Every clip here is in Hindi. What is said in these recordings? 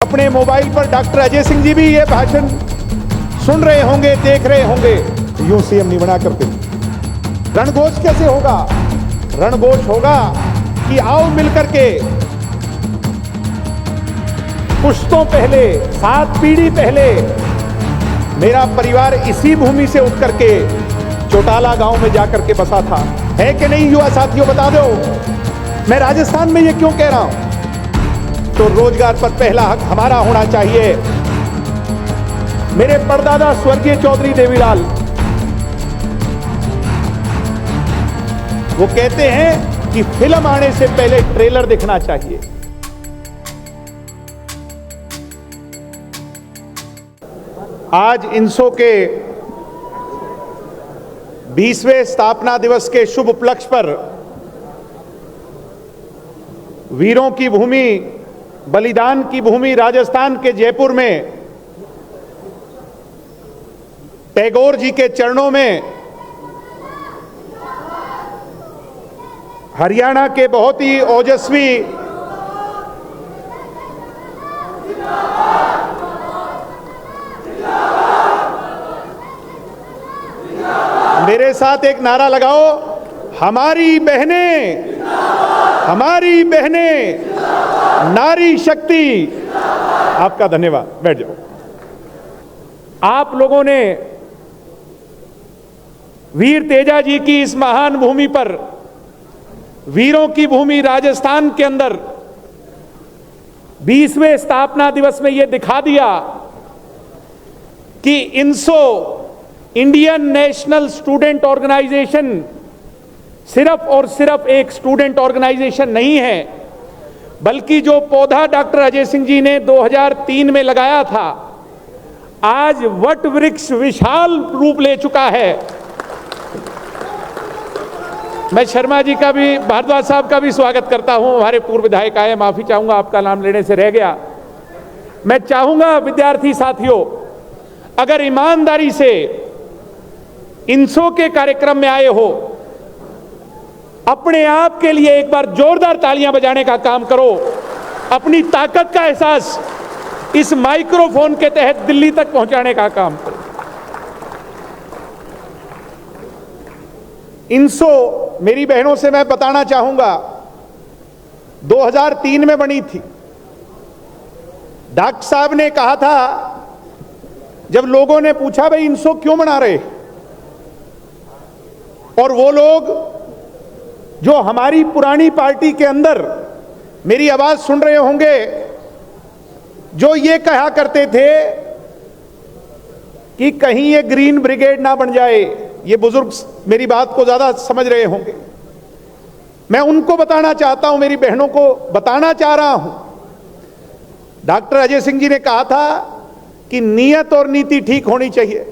अपने मोबाइल पर डॉक्टर अजय सिंह जी भी ये भाषण सुन रहे होंगे, देख रहे होंगे। यूं सीएम नहीं बना करते। रणघोष कैसे होगा? रणघोष होगा कि आओ मिलकर के पुश्तों पहले, 7 पीढ़ी पहले मेरा परिवार इसी भूमि से उठ करके चौटाला गांव में जाकर के बसा था। है कि नहीं युवा साथियों, बता दो। मैं राजस्थान में ये क्यों कह रहा हूं? तो रोजगार पर पहला हक हमारा होना चाहिए। मेरे परदादा स्वर्गीय चौधरी देवीलाल वो कहते हैं कि फिल्म आने से पहले ट्रेलर देखना चाहिए। आज इनसो के 20वें स्थापना दिवस के शुभ उपलक्ष्य पर वीरों की भूमि, बलिदान की भूमि राजस्थान के जयपुर में टैगोर जी के चरणों में हरियाणा के बहुत ही ओजस्वी मेरे साथ एक नारा लगाओ, हमारी बहनें, हमारी बहनें, नारी शक्ति। आपका धन्यवाद, बैठ जाओ। आप लोगों ने वीर तेजा जी की इस महान भूमि पर, वीरों की भूमि राजस्थान के अंदर 20वें स्थापना दिवस में यह दिखा दिया कि इनसो इंडियन नेशनल स्टूडेंट ऑर्गेनाइजेशन सिर्फ और सिर्फ एक स्टूडेंट ऑर्गेनाइजेशन नहीं है, बल्कि जो पौधा डॉक्टर अजय सिंह जी ने 2003 में लगाया था, आज वट वृक्ष विशाल रूप ले चुका है। मैं शर्मा जी का भी, भारद्वाज साहब का भी स्वागत करता हूं। हमारे पूर्व विधायक आए, माफी चाहूंगा आपका नाम लेने से रह गया। मैं चाहूंगा विद्यार्थी साथियों, अगर ईमानदारी से इनसो के कार्यक्रम में आए हो, अपने आप के लिए एक बार जोरदार तालियां बजाने का काम करो। अपनी ताकत का एहसास इस माइक्रोफोन के तहत दिल्ली तक पहुंचाने का काम करो। इनसो मेरी बहनों से मैं बताना चाहूंगा, 2003 में बनी थी। डॉक्टर साहब ने कहा था, जब लोगों ने पूछा भाई इनसो क्यों बना रहे, और वो लोग जो हमारी पुरानी पार्टी के अंदर मेरी आवाज सुन रहे होंगे, जो ये कहा करते थे कि कहीं ये ग्रीन ब्रिगेड ना बन जाए, ये बुजुर्ग मेरी बात को ज्यादा समझ रहे होंगे। मैं उनको बताना चाहता हूं, मेरी बहनों को बताना चाह रहा हूं, डॉक्टर अजय सिंह जी ने कहा था कि नियत और नीति ठीक होनी चाहिए।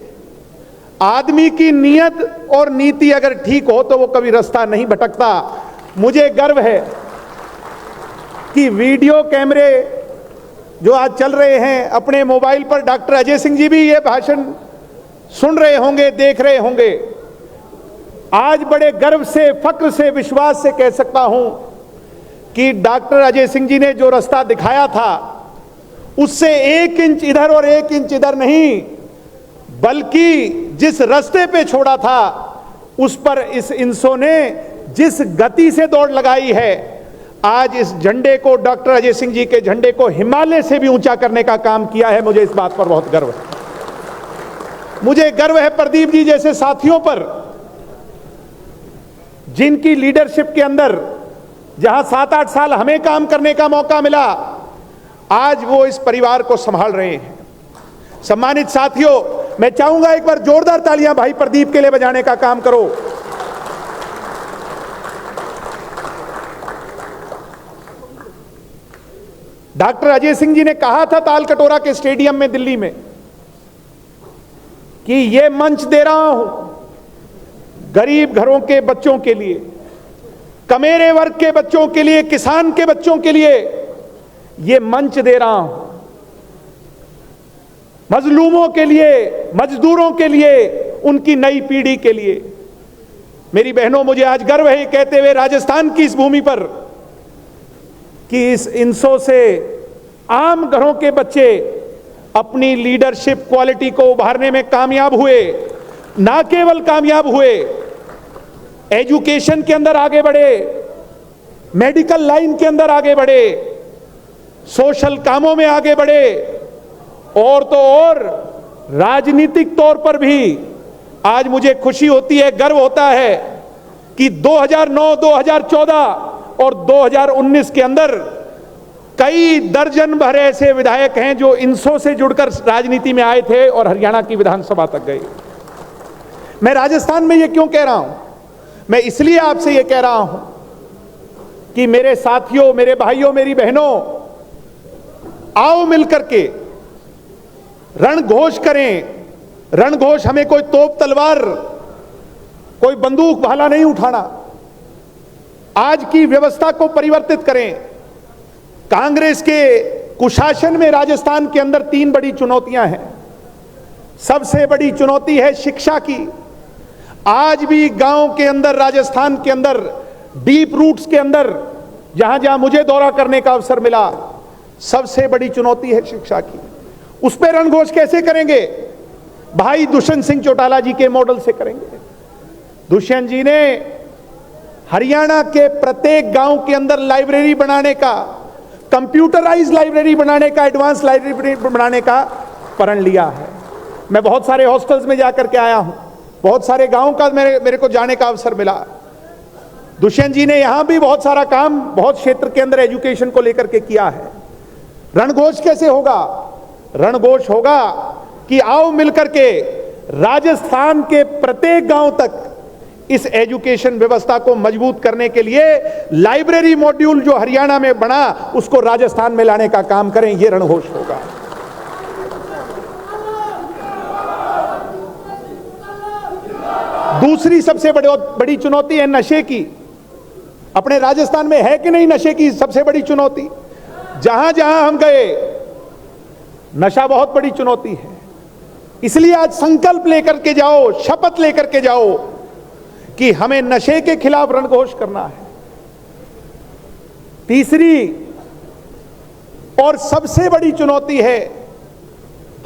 आदमी की नियत और नीति अगर ठीक हो तो वो कभी रास्ता नहीं भटकता। मुझे गर्व है कि वीडियो कैमरे जो आज चल रहे हैं, अपने मोबाइल पर डॉक्टर अजय सिंह जी भी ये भाषण सुन रहे होंगे, देख रहे होंगे। आज बड़े गर्व से, फक्र से, विश्वास से कह सकता हूं कि डॉक्टर अजय सिंह जी ने जो रास्ता दिखाया था, उससे 1 इंच इधर और 1 इंच इधर नहीं, बल्कि जिस रास्ते पे छोड़ा था उस पर इस इनसो ने जिस गति से दौड़ लगाई है, आज इस झंडे को, डॉक्टर अजय सिंह जी के झंडे को हिमालय से भी ऊंचा करने का काम किया है। मुझे इस बात पर बहुत गर्व है। मुझे गर्व है प्रदीप जी जैसे साथियों पर, जिनकी लीडरशिप के अंदर जहां 7-8 साल हमें काम करने का मौका मिला, आज वो इस परिवार को संभाल रहे हैं। सम्मानित साथियों, मैं चाहूंगा एक बार जोरदार तालियां भाई प्रदीप के लिए बजाने का काम करो। डॉक्टर अजय सिंह जी ने कहा था तालकटोरा के स्टेडियम में दिल्ली में कि ये मंच दे रहा हूं गरीब घरों के बच्चों के लिए, कमेरे वर्ग के बच्चों के लिए, किसान के बच्चों के लिए ये मंच दे रहा हूं, मजलूमों के लिए, मजदूरों के लिए, उनकी नई पीढ़ी के लिए। मेरी बहनों, मुझे आज गर्व है कहते हुए राजस्थान की इस भूमि पर कि इस इनसो से आम घरों के बच्चे अपनी लीडरशिप क्वालिटी को उभारने में कामयाब हुए। ना केवल कामयाब हुए, एजुकेशन के अंदर आगे बढ़े, मेडिकल लाइन के अंदर आगे बढ़े, सोशल कामों में आगे बढ़े, और तो और राजनीतिक तौर पर भी आज मुझे खुशी होती है, गर्व होता है कि 2009, 2014 और 2019 के अंदर कई दर्जन भर ऐसे विधायक हैं जो इनसो से जुड़कर राजनीति में आए थे और हरियाणा की विधानसभा तक गए। मैं राजस्थान में ये क्यों कह रहा हूं? मैं इसलिए आपसे ये कह रहा हूं कि मेरे साथियों, मेरे भाइयों, मेरी बहनों, आओ मिलकर के रणघोष करें। रणघोष हमें कोई तोप तलवार, कोई बंदूक भाला नहीं उठाना। आज की व्यवस्था को परिवर्तित करें। कांग्रेस के कुशासन में राजस्थान के अंदर 3 बड़ी चुनौतियां हैं। सबसे बड़ी चुनौती है शिक्षा की। आज भी गांव के अंदर, राजस्थान के अंदर, डीप रूट्स के अंदर, जहां जहां मुझे दौरा करने का अवसर मिला, सबसे बड़ी चुनौती है शिक्षा की। उस पर रणघोष कैसे करेंगे? भाई दुष्यंत सिंह चौटाला जी के मॉडल से करेंगे। दुष्यंत जी ने हरियाणा के प्रत्येक गांव के अंदर लाइब्रेरी बनाने का, कंप्यूटराइज लाइब्रेरी बनाने का, एडवांस लाइब्रेरी बनाने का प्रण लिया है। मैं बहुत सारे हॉस्टल्स में जाकर के आया हूं, बहुत सारे गांवों का मेरे को जाने का अवसर मिला। दुष्यंत जी ने यहां भी बहुत सारा काम, बहुत क्षेत्र के अंदर एजुकेशन को लेकर के किया है। रणघोष कैसे होगा? रणघोष होगा कि आओ मिलकर के राजस्थान के प्रत्येक गांव तक इस एजुकेशन व्यवस्था को मजबूत करने के लिए लाइब्रेरी मॉड्यूल जो हरियाणा में बना, उसको राजस्थान में लाने का काम करें। यह रणघोष होगा। दूसरी सबसे बड़ी चुनौती है नशे की। अपने राजस्थान में है कि नहीं नशे की सबसे बड़ी चुनौती? जहां जहां हम गए, नशा बहुत बड़ी चुनौती है। इसलिए आज संकल्प लेकर के जाओ, शपथ लेकर के जाओ कि हमें नशे के खिलाफ रणघोष करना है। तीसरी और सबसे बड़ी चुनौती है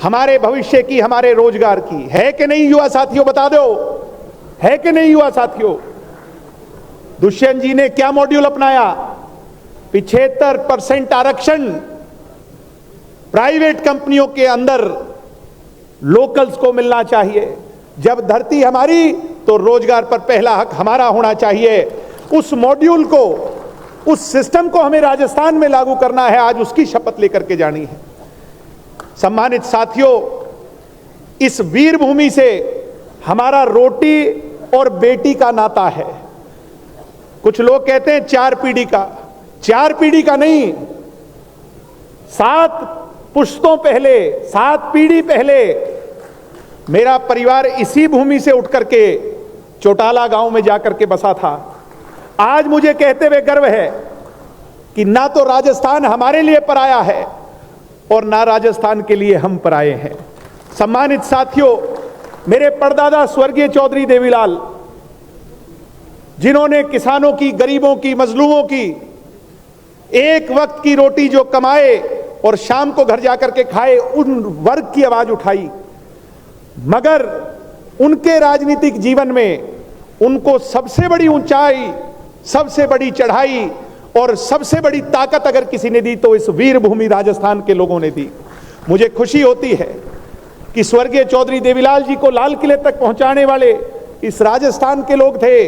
हमारे भविष्य की, हमारे रोजगार की। है कि नहीं युवा साथियों? बता दो, है कि नहीं युवा साथियों? दुष्यंत जी ने क्या मॉड्यूल अपनाया? 75% आरक्षण प्राइवेट कंपनियों के अंदर लोकल्स को मिलना चाहिए। जब धरती हमारी, तो रोजगार पर पहला हक हमारा होना चाहिए। उस मॉड्यूल को, उस सिस्टम को हमें राजस्थान में लागू करना है। आज उसकी शपथ लेकर के जानी है। सम्मानित साथियों, इस वीर भूमि से हमारा रोटी और बेटी का नाता है। कुछ लोग कहते हैं 4 पीढ़ी का। 4 पीढ़ी का नहीं, 7 पुश्तों पहले, 7 पीढ़ी पहले मेरा परिवार इसी भूमि से उठ करके चौटाला गांव में जाकर के बसा था। आज मुझे कहते हुए गर्व है कि ना तो राजस्थान हमारे लिए पराया है और ना राजस्थान के लिए हम पराए हैं। सम्मानित साथियों, मेरे परदादा स्वर्गीय चौधरी देवीलाल, जिन्होंने किसानों की, गरीबों की, मजलूमों की एक वक्त की रोटी जो कमाए और शाम को घर जाकर के खाए, उन वर्ग की आवाज उठाई। मगर उनके राजनीतिक जीवन में उनको सबसे बड़ी ऊंचाई, सबसे बड़ी चढ़ाई और सबसे बड़ी ताकत अगर किसी ने दी तो इस वीर भूमि राजस्थान के लोगों ने दी। मुझे खुशी होती है कि स्वर्गीय चौधरी देवीलाल जी को लाल किले तक पहुंचाने वाले इस राजस्थान के लोग थे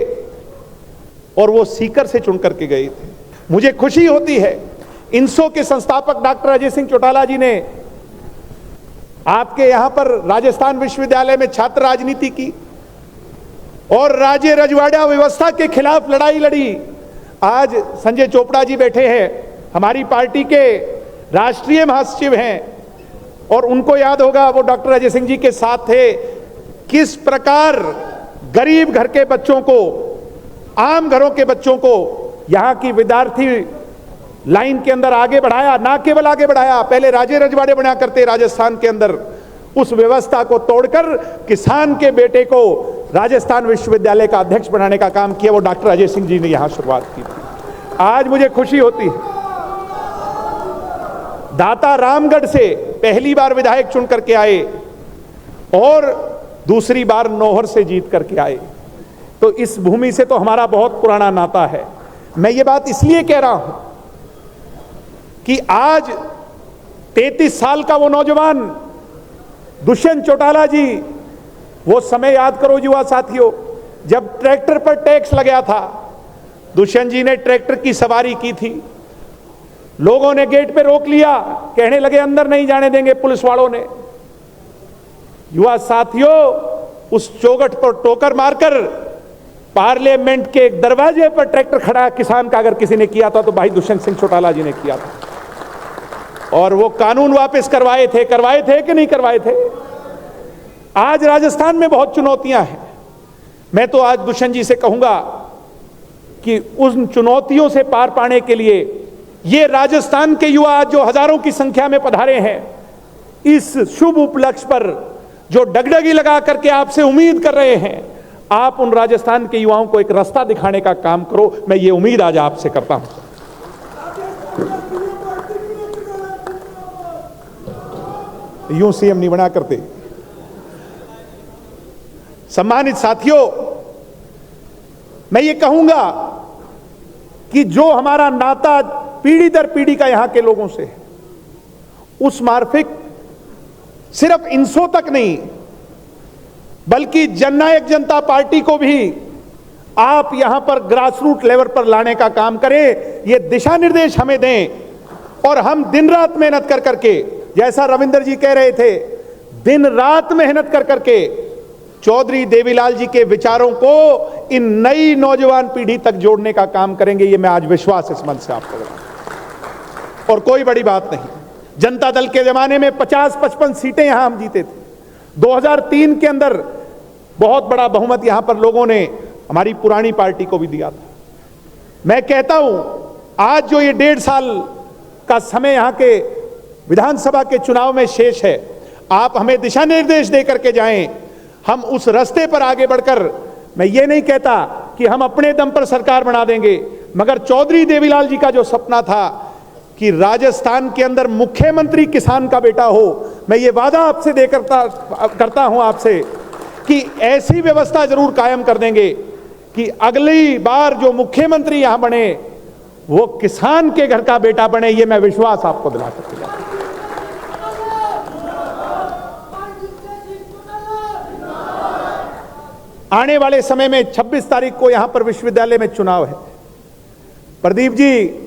और वो सीकर से चुन करके गए थे। मुझे खुशी होती है इनसो के संस्थापक डॉक्टर अजय सिंह चौटाला जी ने आपके यहां पर राजस्थान विश्वविद्यालय में छात्र राजनीति की और राज्य रजवाड़ा व्यवस्था के खिलाफ लड़ाई लड़ी। आज संजय चोपड़ा जी बैठे हैं, हमारी पार्टी के राष्ट्रीय महासचिव हैं, और उनको याद होगा वो डॉक्टर अजय सिंह जी के साथ थे। किस प्रकार गरीब घर के बच्चों को, आम घरों के बच्चों को यहां की विद्यार्थी लाइन के अंदर आगे बढ़ाया। ना केवल आगे बढ़ाया, पहले राज्य रजवाड़े बना करते राजस्थान के अंदर, उस व्यवस्था को तोड़कर किसान के बेटे को राजस्थान विश्वविद्यालय का अध्यक्ष बनाने का काम किया। वो डॉक्टर अजय सिंह जी ने यहां शुरुआत की थी। आज मुझे खुशी होती है दाता रामगढ़ से पहली बार विधायक चुन करके आए और दूसरी बार नौहर से जीत करके आए। तो इस भूमि से तो हमारा बहुत पुराना नाता है। मैं ये बात इसलिए कह रहा हूं कि आज 33 साल का वो नौजवान दुष्यंत चौटाला जी, वो समय याद करो युवा साथियों, जब ट्रैक्टर पर टैक्स लगा था, दुष्यंत जी ने ट्रैक्टर की सवारी की थी, लोगों ने गेट पे रोक लिया, कहने लगे अंदर नहीं जाने देंगे पुलिस वालों ने। युवा साथियों, उस चौखट पर टोकर मारकर पार्लियामेंट के दरवाजे पर ट्रैक्टर खड़ा किसान का अगर किसी ने किया था तो भाई दुष्यंत सिंह चौटाला जी ने किया था। और वो कानून वापस करवाए थे कि नहीं करवाए थे। आज राजस्थान में बहुत चुनौतियां हैं। मैं तो आज दुष्यंत जी से कहूंगा कि उन चुनौतियों से पार पाने के लिए ये राजस्थान के युवा जो हजारों की संख्या में पधारे हैं, इस शुभ उपलक्ष्य पर जो डगडगी लगा करके आपसे उम्मीद कर रहे हैं, आप उन राजस्थान के युवाओं को एक रास्ता दिखाने का काम करो। मैं ये उम्मीद आज आपसे करता हूं। यूं सीएम नहीं बना करते। सम्मानित साथियों, मैं ये कहूंगा कि जो हमारा नाता पीढ़ी दर पीढ़ी का यहां के लोगों से है, उस मार्फिक सिर्फ इंसो तक नहीं बल्कि जननायक जनता पार्टी को भी आप यहां पर ग्रासरूट लेवल पर लाने का काम करें। ये दिशा निर्देश हमें दें और हम दिन रात मेहनत कर करके, जैसा रविंदर जी कह रहे थे, दिन रात मेहनत कर करके चौधरी देवीलाल जी के विचारों को इन नई नौजवान पीढ़ी तक जोड़ने का काम करेंगे। ये मैं आज विश्वास इस मन से आपको बताऊं। और कोई बड़ी बात नहीं, जनता दल के जमाने में 50-55 सीटें यहां हम जीते थे। 2003 के अंदर बहुत बड़ा बहुमत यहां पर लोगों ने हमारी पुरानी पार्टी को भी दिया था। मैं कहता हूं, आज जो ये 1.5 साल का समय यहां के विधानसभा के चुनाव में शेष है, आप हमें दिशा निर्देश दे करके जाएं, हम उस रास्ते पर आगे बढ़कर, मैं ये नहीं कहता कि हम अपने दम पर सरकार बना देंगे, मगर चौधरी देवीलाल जी का जो सपना था कि राजस्थान के अंदर मुख्यमंत्री किसान का बेटा हो, मैं ये वादा आपसे दे करता हूं आपसे कि ऐसी व्यवस्था जरूर कायम कर देंगे कि अगली बार जो मुख्यमंत्री यहां बने वो किसान के घर का बेटा बने। ये मैं विश्वास आपको दिला सकता हूं। आने वाले समय में 26 तारीख को यहां पर विश्वविद्यालय में चुनाव है। प्रदीप जी,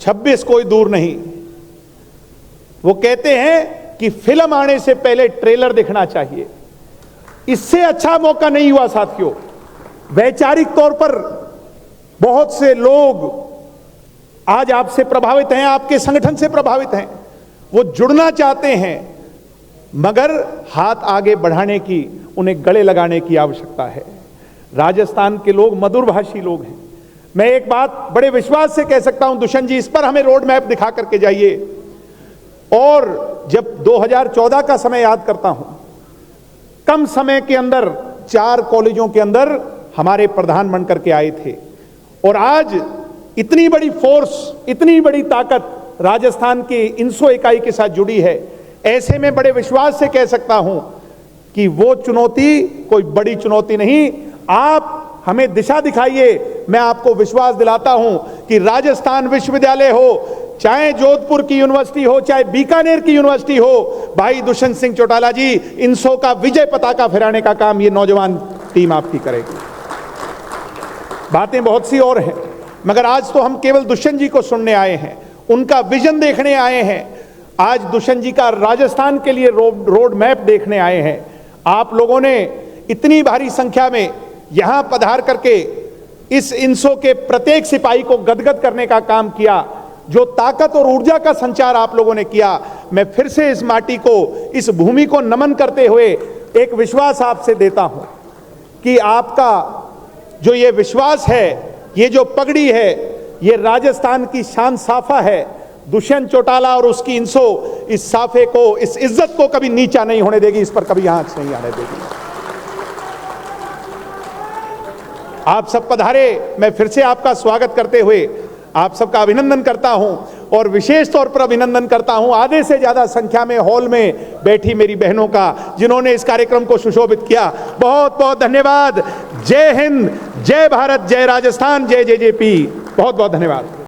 26 कोई दूर नहीं। वो कहते हैं कि फिल्म आने से पहले ट्रेलर दिखना चाहिए। इससे अच्छा मौका नहीं हुआ साथियों। वैचारिक तौर पर बहुत से लोग आज आपसे प्रभावित हैं, आपके संगठन से प्रभावित हैं, वो जुड़ना चाहते हैं, मगर हाथ आगे बढ़ाने की, उन्हें गले लगाने की आवश्यकता है। राजस्थान के लोग मधुरभाषी लोग हैं। मैं एक बात बड़े विश्वास से कह सकता हूं, दुष्यंत जी, इस पर हमें रोड मैप दिखा करके जाइए। और जब 2014 का समय याद करता हूं, कम समय के अंदर 4 कॉलेजों के अंदर हमारे प्रधान बन करके आए थे, और आज इतनी बड़ी फोर्स, इतनी बड़ी ताकत राजस्थान की इंसो इकाई के साथ जुड़ी है। ऐसे में बड़े विश्वास से कह सकता हूं कि वो चुनौती कोई बड़ी चुनौती नहीं। आप हमें दिशा दिखाइए। मैं आपको विश्वास दिलाता हूं कि राजस्थान विश्वविद्यालय हो, चाहे जोधपुर की यूनिवर्सिटी हो, चाहे बीकानेर की यूनिवर्सिटी हो, भाई दुष्यंत सिंह चौटाला जी, इंसो का विजय पताका फहराने का काम ये नौजवान टीम आपकी करेगी। बातें बहुत सी और हैं, मगर आज तो हम केवल दुष्यंत जी को सुनने आए हैं, उनका विजन देखने आए हैं। आज दुष्यंत जी का राजस्थान के लिए रोड मैप देखने आए हैं। आप लोगों ने इतनी भारी संख्या में यहां पधार करके इस इंसो के प्रत्येक सिपाही को गदगद करने का काम किया। जो ताकत और ऊर्जा का संचार आप लोगों ने किया, मैं फिर से इस माटी को, इस भूमि को नमन करते हुए एक विश्वास आपसे देता हूं कि आपका जो ये विश्वास है, ये जो पगड़ी है, ये राजस्थान की शान साफा है। दुष्यंत चौटाला और उसकी इंसो इस साफे को, इस इज्जत को कभी नीचा नहीं होने देगी, इस पर कभी आंच नहीं आने देगी। आप सब पधारे, मैं फिर से आपका स्वागत करते हुए आप सबका अभिनंदन करता हूं और विशेष तौर पर अभिनंदन करता हूं आधे से ज्यादा संख्या में हॉल में बैठी मेरी बहनों का, जिन्होंने इस कार्यक्रम को सुशोभित किया। बहुत बहुत धन्यवाद। जय हिंद, जय भारत, जय राजस्थान, जय जेजेपी। बहुत बहुत धन्यवाद।